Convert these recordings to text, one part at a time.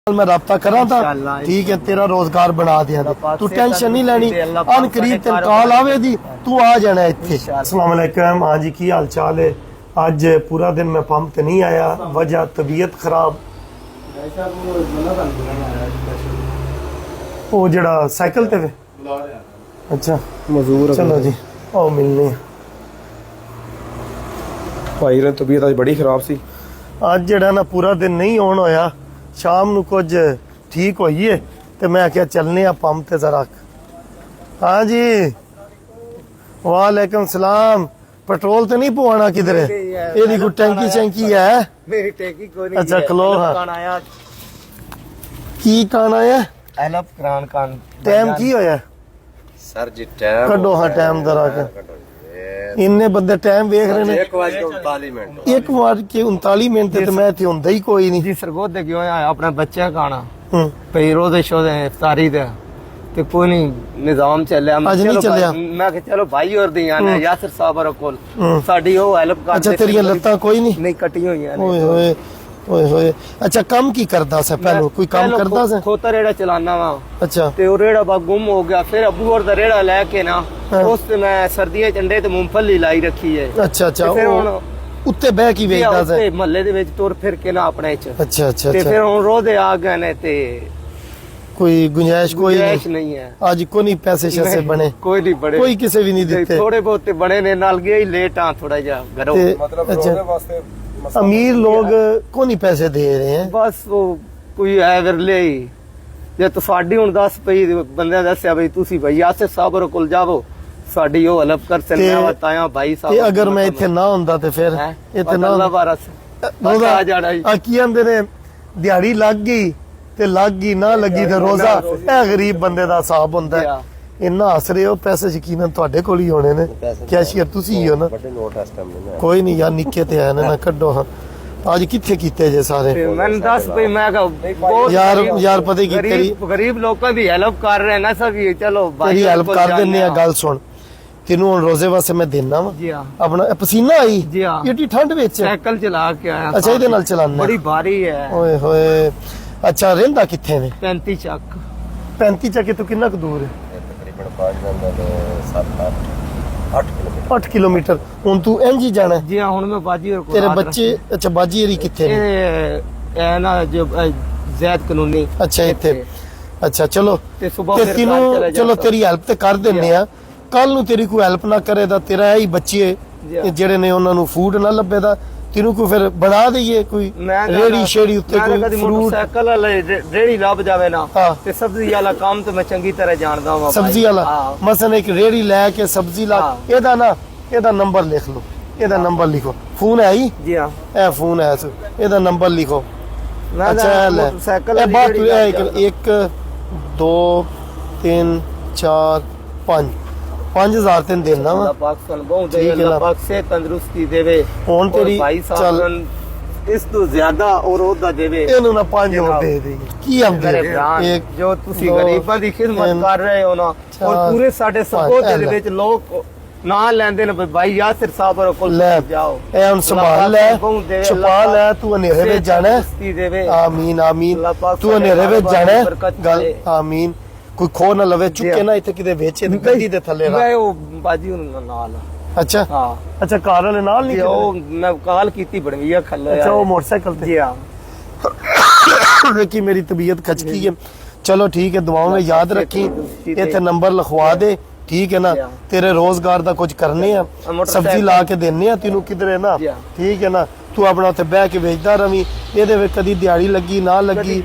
मैं रब्ता करा था। ठीक है, तेरा रोजगार बना दिया। तू टेंशन नहीं लेनी, अन करीब तेन कॉल आवेगी, तू आ जाना इत्थे। अस्सलाम वालेकुम। हाँ जी, की हाल चाल है? आज पूरा दिन मैं पंप ते नहीं आया, वजह तबीयत खराब। वो जड़ा साइकिल ते वे, अच्छा मजदूर चलो जी, आओ मिलने। भाई ने तबीयत आज बड़ी खराब सी। आज जड़ा ना पूरा दिन नहीं आन होया, शाम नू कुछ ठीक होइए ते मैं क्या चलने आ पंप ते जरा। हाँ जी, वालेकुम सलाम। पेट्रोल तो नहीं पवाना किधर है? एदी कोई टैंकी शैंकी है? मेरी टैंकी कोई नहीं। अच्छा खलो। हाँ आया की कान आया? एलप करान कान टाइम की होया सर जी? टाइम कड्डो। हाँ टाइम जरा के इन्ने बंदे टाइम वेख रहे ने। 1:39 मिनट। 1:39 ते मैं इत्थे हुंदा ही कोई नहीं जी सरगोदे क्यों आया अपने बच्चे खाना हूं। भई रोजे शोदे इफ्तारी दे ते कोई नहीं निजाम चलिया। अज नहीं चलिया। मैं कि चलो भाई और दी आने यासिर साहब और कोल साडी ओ हेल्प कर। अच्छा तेरी लत्तां कोई नहीं? नहीं कटी हुई है। ओए होए ओए होए। अच्छा काम की करदा सा? पहलो कोई काम करदा सा? खोता रेड़ा चलाना वा। अच्छा ते ओ रेड़ा बा गुम हो गया, फिर अबू और दा रेड़ा लेके ना उस ते मैं सर्दियां चंडे ते मूंगफली लाई रखी है। अच्छा अच्छा, ते फिर ਉਹ हुन ਉੱਤੇ ਬਹਿ ਕੇ ਵੇਚਦਾ ਸੀ? महल्ले दे विच तुर फिर के ना अपने च। अच्छा अच्छा ते अच्छा, फिर हुन रोदे आ गए ने ते कोई गुंजाइश कोई गुंजाइश नहीं? नहीं है आज को नहीं पैसे शैसे बने? कोई नहीं बड़े, कोई किसे भी नहीं ते दिते? थोड़े बहुत ते बने ने, नाल गए ही लेट आ थोड़ा जा घरों। ते मतलब अच्छा, रोदे वास्ते अमीर लोग को नहीं पैसे दे रहे हैं? बस वो कोई है विरले ही जे तो साडी हुन 10 पई बंदे दस्या बई तुसी भई यासिर साहब और कोल जावो साडी ओ हेल्प कर सकने वा ताया भाई साहब। ते अगर मैं इथे ना हुंदा ते फिर इथे ना अल्लाह बारस रोजा आ जाना ही। आ की आंदे ने दिहाड़ी लग गई ते लग गई, ना लगी ते रोजा। ए गरीब बंदे दा हिसाब हुंदा है। इन्ना हस रहे हो, पैसे यकीनन ਤੁਹਾਡੇ ਕੋਲ ਹੀ ਹੋਣੇ ਨੇ। ਕੈਸ਼ੀਅਰ ਤੁਸੀਂ ਹੀ ਹੋ ਨਾ? बड़े नोट इस टाइम नहीं ਕੋਈ ਨਹੀਂ ਯਾਰ, ਨਿੱਕੇ ਤੇ ਆਏ ਨੇ ਨਾ, ਕੱਢੋ। ਹਾਂ ਅੱਜ ਕਿੱਥੇ ਕੀਤੇ ਜੇ ਸਾਰੇ? मैंने 10 पई मैं कहा बहुत यार पता की गरीब लोगों की हेल्प कर रहे हैं ना सब। ये चलो ਤੇਰੀ ਹੈਲਪ ਕਰ ਦਿੰਨੇ ਆ। ਗੱਲ ਸੁਣ, ਤੈਨੂੰ ਹੁਣ ਰੋਜ਼ੇ ਵਾਸਤੇ ਮੈਂ ਦੇਣਾ ਵਾ जी हाँ ਆਪਣਾ। ਪਸੀਨਾ ਆਈ जी हाँ ਏਡੀ ਠੰਡ ਵਿੱਚ? साइकिल चला के आया। ਅੱਛਾ ਇਹਦੇ ਨਾਲ ਚਲਾਉਣਾ? बड़ी भारी है। ਓਏ ਹੋਏ। ਅੱਛਾ ਰਹਿੰਦਾ ਕਿੱਥੇ ਨੇ? 35 ਚੱਕ। 35 ਚੱਕੇ ਤੋਂ ਕਿੰਨਾ ਕੁ ਦੂਰ ਹੈ? तकरीबन 8 किलोमीटर। ਹੁਣ ਤੂੰ ਇੰਜ ਹੀ ਜਾਣਾ ਹੈ? जी हाँ हुन मैं बाजी और ਤੇਰੇ ਬੱਚੇ? ਅੱਛਾ ਬਾਜੀ ਏਰੀ ਕਿੱਥੇ ਨੇ? ए ना जो जैद कानूनी। ਅੱਛਾ ਇੱਥੇ। ਅੱਛਾ ਚਲੋ ਤੇ ਸੁਬਾਹ ਤੇ ਫਿਰ ਤੈਨੂੰ ਘਰ ਚਲੇ ਚਲੋ ਜਾਓ। ਤੇਰੀ ਹੈਲਪ ਤੇ ਕਰ ਦਿੰਨੇ ਆ। ਕੱਲ ਨੂੰ ਤੇਰੀ ਕੋਈ ਹੈਲਪ ਨਾ ਕਰੇ ਤਾਂ ਤੇਰਾ ਹੀ ਬੱਚੇ ਜਿਹੜੇ ਨੇ ਉਹਨਾਂ ਨੂੰ ਫੂਡ ਨਾ ਲੱਭੇ ਤਾਂ ਤੈਨੂੰ ਕੋਈ ਫਿਰ ਬਣਾ ਦਈਏ ਕੋਈ ਰੇੜੀ ਸ਼ੇੜੀ ਉੱਤੇ ਕੋਈ ਫਰੂਟ मोटरसाइकिल रेड़ी ਲੱਭ ਜਾਵੇ ਨਾ ਹਾਂ। ਤੇ ਸਬਜ਼ੀ ਵਾਲਾ ਕੰਮ ਤੇ ਮੈਂ ਚੰਗੀ ਤਰ੍ਹਾਂ ਜਾਣਦਾ ਹਾਂ। ਸਬਜ਼ੀ ਵਾਲਾ ਮਸਨ ਇੱਕ ਰੇੜੀ ਲੈ ਕੇ ਸਬਜ਼ੀ ਲਾ। ਇਹਦਾ ਨੰਬਰ ਲਿਖ ਲਓ, ਇਹਦਾ ਨੰਬਰ ਲਿਖੋ। ਫੋਨ ਹੈ ਹੀ? जी हाँ ਇਹ ਫੋਨ ਹੈ ਸੋ ਇਹਦਾ ਨੰਬਰ ਲਿਖੋ। मैं ਅੱਛਾ ਲੈ मोटरसाइकिल ਇਹ ਬਾਤ 1 2 3 4 5 5000 ਤੈਨੂੰ ਦੇਣਾ ਵਾ। अल्लाह पाक सन बहुत दे, ठीक है अल्लाह ना। पाक से तंदुरुस्ती देवे। ਹੁਣ और ਤੇਰੀ भाई ਚੱਲ साहब इस तो ज्यादा और ओदा देवे। ਇਹਨੂੰ ਨਾ 5 ਹੋਰ ਦੇ ਦੇ। ਕੀ ਆਂਦੇ मेरे भ्रान, ਇੱਕ जो तुसी दो, गरीबां दी खिदमत तीन, कर रहे हो ना, और चार, पूरे साडे पांच, सकोदे दे ऐ विच लोग ना लेंदे ने भाई यासिर साहब और कोल ਲੈ जाओ। ਇਹ ਹੁਣ ਸੰਭਾਲ ਲੈ, ਛੁਪਾ ਲੈ। ਤੂੰ ਹਨੇਰੇ ਵਿੱਚ ਜਾਣਾ ਹੈ। तंदुरुस्ती देवे। ਆਮੀਨ ਆਮੀਨ। अल्लाह पाक ਤੂੰ ਹਨੇਰੇ ਵਿੱਚ ਜਾਣਾ ਹੈ। बरकत ਗੱਲ करे। ਆਮੀਨ। ਕੋਈ ਖੋ ਨਾ ਲਵੇ, ਚੁੱਕੇ ਨਾ ਇੱਥੇ ਕਿਤੇ ਵੇਚੇ ਗੱਡੀ ਦੇ ਥੱਲੇ ਰੱਖ। मैं ओ बाजी नाल ਅੱਛਾ हां ਅੱਛਾ, ਕਾਰ ਵਾਲੇ ਨਾਲ ਨਹੀਂ? जी ओ मैं काल कीती बड़विया खल्ले। ਅੱਛਾ ਉਹ ਮੋਟਰਸਾਈਕਲ ਤੇ? जी हां कि मेरी तबीयत खचकी है। चलो ठीक है, दुआओं में याद रखी। इतने नंबर लिखवा दे, ठीक है ना? तेरे रोजगार दा कुछ करने आ, सब्जी ला के देने आ तेनू किधर है ना, ठीक है ना? तू अपना उत्ते बह के बेचदा रवी। ਇਹਦੇ ਵਿੱਚ ਕਦੀ ਦਿਹਾੜੀ ਲੱਗੀ ਨਾ ਲੱਗੀ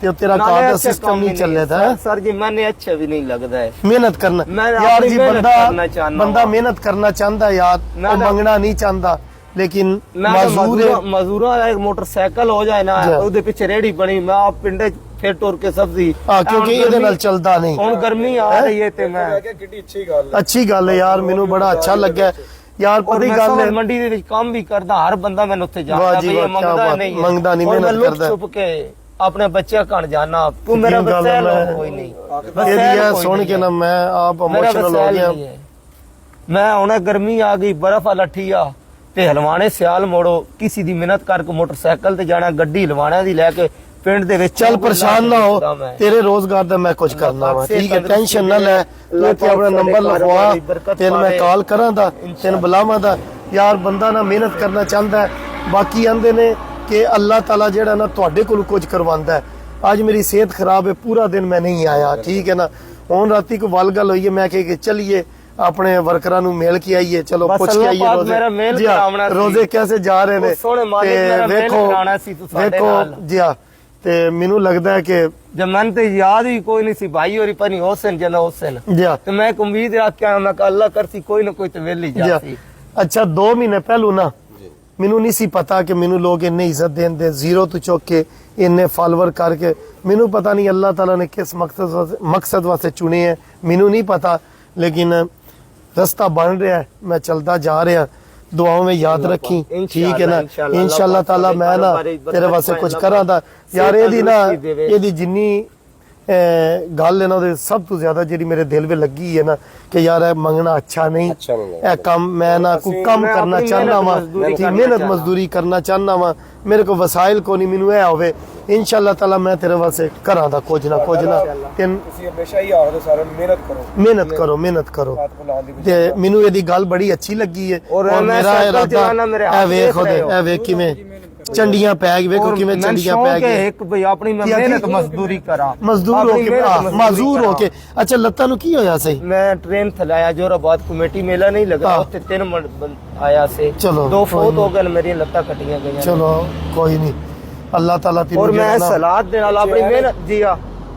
ਤੇ ਤੇਰਾ ਕਾਰ ਦਾ ਸਿਸਟਮ ਨਹੀਂ ਚੱਲਦਾ ਹੈ। सर जी मैंने अच्छा भी नहीं लगता है ਮਿਹਨਤ ਕਰਨਾ यार जी। बंदा मेहनत करना चाहता है यार, वो मंगना नहीं चाहता। लेकिन मजदूरा एक मोटरसाइकिल हो जाए ना, ਉਹਦੇ ਪਿੱਛੇ ਰੇੜੀ ਬਣੀ, मैं आप ਪਿੰਡੇ फिर टुर के सब्जी। हाँ क्योंकि ਇਹਦੇ ਨਾਲ ਚੱਲਦਾ ਨਹੀਂ। ਹੁਣ ਗਰਮੀ ਆ ਰਹੀ ਹੈ ਤੇ ਮੈਂ अच्छी गल है यार, ਮੈਨੂੰ बड़ा अच्छा लगा यार। पता ही गल है, ਮੰਡੀ ਦੇ ਵਿੱਚ ਕੰਮ ਵੀ ਕਰਦਾ, ਹਰ ਬੰਦਾ ਮੈਨੂੰ ਉੱਥੇ ਜਾਣਦਾ वाह जी ਵੀ वाह, ਇਹ क्या बात, ਨਹੀਂ मंगदा नहीं, और मैं मेहनत लुक करदा। छुप के अपने बच्चे घण जाना। तू मेरा यकीन बच्चा गल है। कोई नहीं ये सुन के ना मैं आप इमोशनल हो गया। मैं हुणे गर्मी आ गई, बर्फ वाला ठिया ते हलवाने सियाल मोड़ो, किसी दी मिहनत करके मोटरसाइकिल ते जाना, गड्डी हलवाने दी लैके ਪਿੰਡ ਦੇ ਵਿੱਚ ਚੱਲ ਪਰੇਸ਼ਾਨ ਨਾ ਹੋ, ਤੇਰੇ ਰੋਜ਼ਗਾਰ ਦਾ ਮੈਂ ਕੁਝ ਕਰਨਾ ਵਾ, ਠੀਕ ਹੈ, ਟੈਨਸ਼ਨ ਨਾ ਲੈ। ਤੂੰ ਇੱਥੇ ਆਪਣਾ ਨੰਬਰ ਲਿਖਵਾ, ਤੈਨੂੰ ਮੈਂ ਕਾਲ ਕਰਾਂ ਦਾ, ਤੈਨੂੰ ਬੁਲਾਵਾਂ ਦਾ। ਯਾਰ ਬੰਦਾ ਨਾ ਮਿਹਨਤ ਕਰਨਾ ਚਾਹੁੰਦਾ ਹੈ। ਬਾਕੀ ਆਂਦੇ ਨੇ ਕਿ ਅੱਲਾਹ ਤਾਲਾ ਜਿਹੜਾ ਨਾ ਤੁਹਾਡੇ ਕੋਲ ਕੁਝ ਕਰਵਾਉਂਦਾ ਹੈ। ਅੱਜ ਮੇਰੀ ਸਿਹਤ ਖਰਾਬ ਹੈ, ਪੂਰਾ ਦਿਨ ਮੈਂ ਨਹੀਂ ਆਇਆ, ਠੀਕ ਹੈ ਨਾ। ਹੁਣ ਰਾਤੀ ਕੋਈ ਵੱਲ ਗੱਲ ਹੋਈ ਹੈ, ਮੈਂ ਕਿਹਾ ਕਿ ਚੱਲੀਏ ਆਪਣੇ ਵਰਕਰਾਂ ਨੂੰ ਮਿਲ ਕੇ ਆਈਏ, ਚਲੋ ਪੁੱਛ ਕੇ ਆਈਏ ਰੋਜ਼ੇ ਕੈਸੇ ਜਾ ਰਹੇ ਨੇ। ਵੇਖੋ ਜੀ ਹਾਂ, ਤੇ ਮੈਨੂੰ ਲੱਗਦਾ ਹੈ ਕਿ ਜਦ ਮਨ ਤੇ ਯਾਦ ਹੀ ਕੋਈ ਨਹੀਂ ਸੀ ਭਾਈ ਹੋਰੀ ਪਨੀ ਹੁਸੈਨ ਜਨਾ ਹੁਸੈਨ ਜੀ ਹਾਂ, ਤੇ ਮੈਂ ਇੱਕ ਉਮੀਦ ਰੱਖ ਕੇ ਆਇਆ, ਮੈਂ ਕਿਹਾ ਅੱਲਾ ਕਰਤੀ ਕੋਈ ਨਾ ਕੋਈ ਤੇ ਵੇਲੀ ਜੀ ਹਾਂ। ਜਾਤੀ। ਅੱਛਾ 2 ਮਹੀਨੇ ਪਹਿਲੂ ਨਾ ਮੈਨੂੰ ਨਹੀਂ ਸੀ ਪਤਾ ਕਿ ਮੈਨੂੰ ਲੋਕ ਇੰਨੇ ਇੱਜ਼ਤ ਦੇਂਦੇ, ਜ਼ੀਰੋ ਤੋਂ ਚੁੱਕ ਕੇ ਇੰਨੇ ਫਾਲੋਅਰ ਕਰਕੇ। ਮੈਨੂੰ ਪਤਾ ਨਹੀਂ ਅੱਲਾਹ ਤਾਲਾ ਨੇ ਕਿਸ ਮਕਸਦ ਵਾਸਤੇ ਚੁਣੇ ਹੈ, ਮੈਨੂੰ ਨਹੀਂ ਪਤਾ, ਲੇਕਿਨ ਰਸਤਾ ਬਣ ਰਿਹਾ ਹੈ, ਮੈਂ ਚਲਦਾ ਜਾ ਰਿਹਾ। ਦੁਆओं में याद रखी, ठीक है ना। इंशाल्लाह ताला मैं ना तेरे वास्ते कुछ करा दा यार। ਇਹਦੀ ਜਿੰਨੀ ਗੱਲ ਹੈ ਨਾ, ਉਹਦੇ ਸਭ ਤੋਂ ਜ਼ਿਆਦਾ ਜਿਹੜੀ ਮੇਰੇ ਦਿਲ ਵਿੱਚ ਲੱਗੀ ਹੈ ਨਾ ਕਿ ਯਾਰ ਇਹ ਮੰਗਣਾ ਅੱਛਾ ਨਹੀਂ, ਇਹ ਕੰਮ ਮੈਂ ਨਾ ਕੋਈ ਕੰਮ ਕਰਨਾ ਚਾਹਨਾ ਵਾ, ਮਿਹਨਤ ਮਜ਼ਦੂਰੀ ਕਰਨਾ ਚਾਹਨਾ ਵਾ। ਮੇਰੇ ਕੋ ਵਸਾਇਲ ਕੋ ਨਹੀਂ, ਮੈਨੂੰ ਇਹ ਹੋਵੇ इंशाल्लाह ताला मैं तेरे वास्ते करा दा कुछ ना तुसी हमेशा ही आखदे सारे मेहनत करो ते मेनू एदी गल बड़ी अच्छी लगी है। और मेरा इरादा ए वेख ओदे ए वेख किवें चंडियां पै गई, वेखो किवें चंडियां पै गई। एक भाई अपनी मैं मेहनत मजदूरी करा, मजदूर होके माजूर होके। अच्छा लत्ता नु की होया सही? मैं ट्रेन थलाया जोराबाद कमेटी मेला नहीं लगा, उत्ते 3 आया से, चलो 2 फोत हो गए, मेरी लत्ता कटियां गईयां। चलो कोई नहीं, अल्लाह ताला तेरी। और मैं सलाद दे नाल अपनी मेहनत जी हां,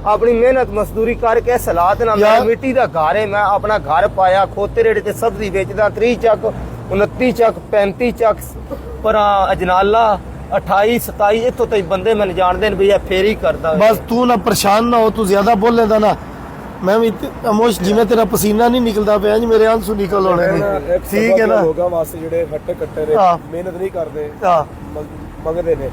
अपनी मेहनत मजदूरी करके सलाद ना मैं मिट्टी दा घर है, मैं अपना घर पाया, खोते रेड़े ते सब्जी बेचदा। 30 चक 29 चक 35 चक पर अजनाला 28 27 इत्थों तक बंदे मैंने जानदे ने भैया फेरी करदा। बस तू ना परेशान ना हो, तू ज्यादा बोलेगा ना मैं भी अमोश जिवें तेरा पसीना नहीं निकलदा पिया जी मेरे आंसू निकल होने ने, ठीक है ना। लोगां वास्ते जेड़े हट्टे कट्टे ने मेहनत नहीं करदे, मंगदे ने,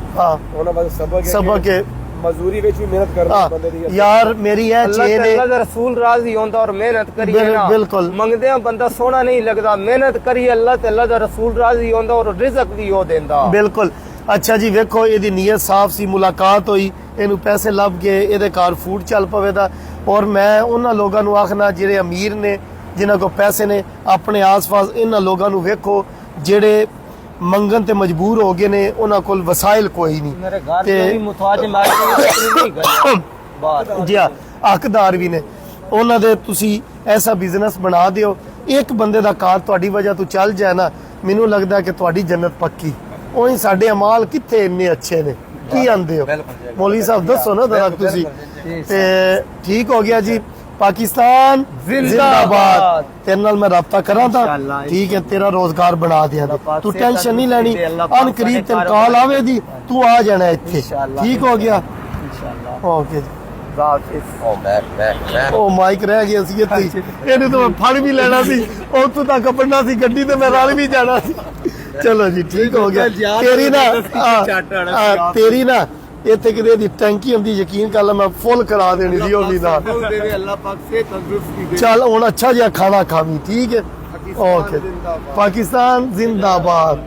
ਉਹਨਾਂ ਵਾਸਤੇ ਸਬਕ ਹੈ ਮਜ਼ਦੂਰੀ ਵਿੱਚ ਵੀ ਮਿਹਨਤ ਕਰਨਾ ਬੰਦੇ ਦੀ। ਯਾਰ ਮੇਰੀ ਇਹ ਚੇਨ ਹੈ, ਅੱਲਾਹ ਦਾ ਰਸੂਲ ਰਾਜ਼ੀ ਹੁੰਦਾ ਔਰ ਮਿਹਨਤ ਕਰੀਏ ਨਾ, ਬਿਲਕੁਲ ਮੰਗਦਿਆਂ ਬੰਦਾ ਸੋਹਣਾ ਨਹੀਂ ਲੱਗਦਾ, ਮਿਹਨਤ ਕਰੀਏ ਅੱਲਾਹ ਤੇ ਅੱਲਾਹ ਦਾ ਰਸੂਲ ਰਾਜ਼ੀ ਹੁੰਦਾ ਔਰ ਰਿਜ਼ਕ ਵੀ ਉਹ ਦਿੰਦਾ। ਬਿਲਕੁਲ। ਅੱਛਾ ਜੀ ਵੇਖੋ ਇਹਦੀ ਨੀਅਤ ਸਾਫ਼ ਸੀ, ਮੁਲਾਕਾਤ ਹੋਈ, ਇਹਨੂੰ ਪੈਸੇ ਲੱਭ ਗਏ, ਇਹਦੇ ਘਰ ਫੂਡ ਚੱਲ ਪਵੇਦਾ। ਔਰ ਮੈਂ ਉਹਨਾਂ ਲੋਕਾਂ ਨੂੰ ਆਖਣਾ ਜਿਹੜੇ ਅਮੀਰ ਨੇ, ਜਿਨ੍ਹਾਂ ਕੋਲ ਪੈਸੇ ਨੇ, ਆਪਣੇ ਆਸ-ਪਾਸ ਇਹਨਾਂ ਲੋਕਾਂ ਨੂੰ ਵੇਖੋ ਜਿਹੜੇ ਮੰਗਣ ਤੇ ਮਜਬੂਰ ਹੋ ਗਏ ਨੇ, ਉਹਨਾਂ ਕੋਲ ਵਸਾਇਲ ਕੋਈ ਨਹੀਂ। ਮੇਰੇ ਘਰ ਦੇ ਵੀ ਮੁਤਾਜ ਨਹੀਂ ਗਏ ਜੀ ਹੱਕਦਾਰ ਵੀ ਨੇ, ਉਹਨਾਂ ਦੇ ਤੁਸੀਂ ਐਸਾ ਬਿਜ਼ਨਸ ਬਣਾ ਦਿਓ, ਇੱਕ ਬੰਦੇ ਦਾ ਕਾਰ ਤੁਹਾਡੀ ਵਜ੍ਹਾ ਤੋਂ ਚੱਲ ਜਾਏ ਨਾ, ਮੈਨੂੰ ਲੱਗਦਾ ਕਿ ਤੁਹਾਡੀ ਜੰਨਤ ਪੱਕੀ। ਉਹੀ ਸਾਡੇ ਅਮਾਲ ਕਿੱਥੇ ਇੰਨੇ ਅੱਛੇ ਨੇ, ਕੀ ਆਂਦੇ ਹੋ ਮੌਲਵੀ ਸਾਹਿਬ, ਦੱਸੋ ਨਾ ਜਰਾ ਤੁਸੀਂ। ਤੇ ਠੀਕ ਹੋ ਗਿਆ ਜੀ, पाकिस्तान जिंदाबाद। तेरे नाल मैं राब्ता करा था, ठीक है, तेरा रोजगार बना दिया। तू टेंशन नहीं लेनी, अन करीब तेन कॉल आवेगी, तू आ जाना इत्थे, ठीक हो गया। ओके ओ माइक रह गया सी इत्थे, ਇਹਨੂੰ ਤਾਂ ਮੈਂ ਫੜ ਵੀ ਲੈਣਾ ਸੀ, ਉੱਥੋਂ ਤੱਕ ਕੱਢਣਾ ਸੀ ਗੱਡੀ ਤੇ ਮੈਂ ਰਲ ਵੀ ਜਾਣਾ ਸੀ। ਚਲੋ ਜੀ ਠੀਕ ਹੋ ਗਿਆ। ਤੇਰੀ ਨਾ ਇੱਥੇ ਕਿਤੇ ਦੀ ਟੈਂਕੀ ਹੁੰਦੀ, ਯਕੀਨ ਕਰ ਲੈ ਮੈਂ ਫੁੱਲ ਕਰਾ ਦੇਣੀ ਸੀ ਉਹ ਵੀ ਨਾਲ। ਚੱਲ ਹੁਣ ਅੱਛਾ ਜਿਹਾ ਖਾਣਾ ਖਾਵੀਂ, ਠੀਕ ਹੈ। ओके पाकिस्तान जिंदाबाद।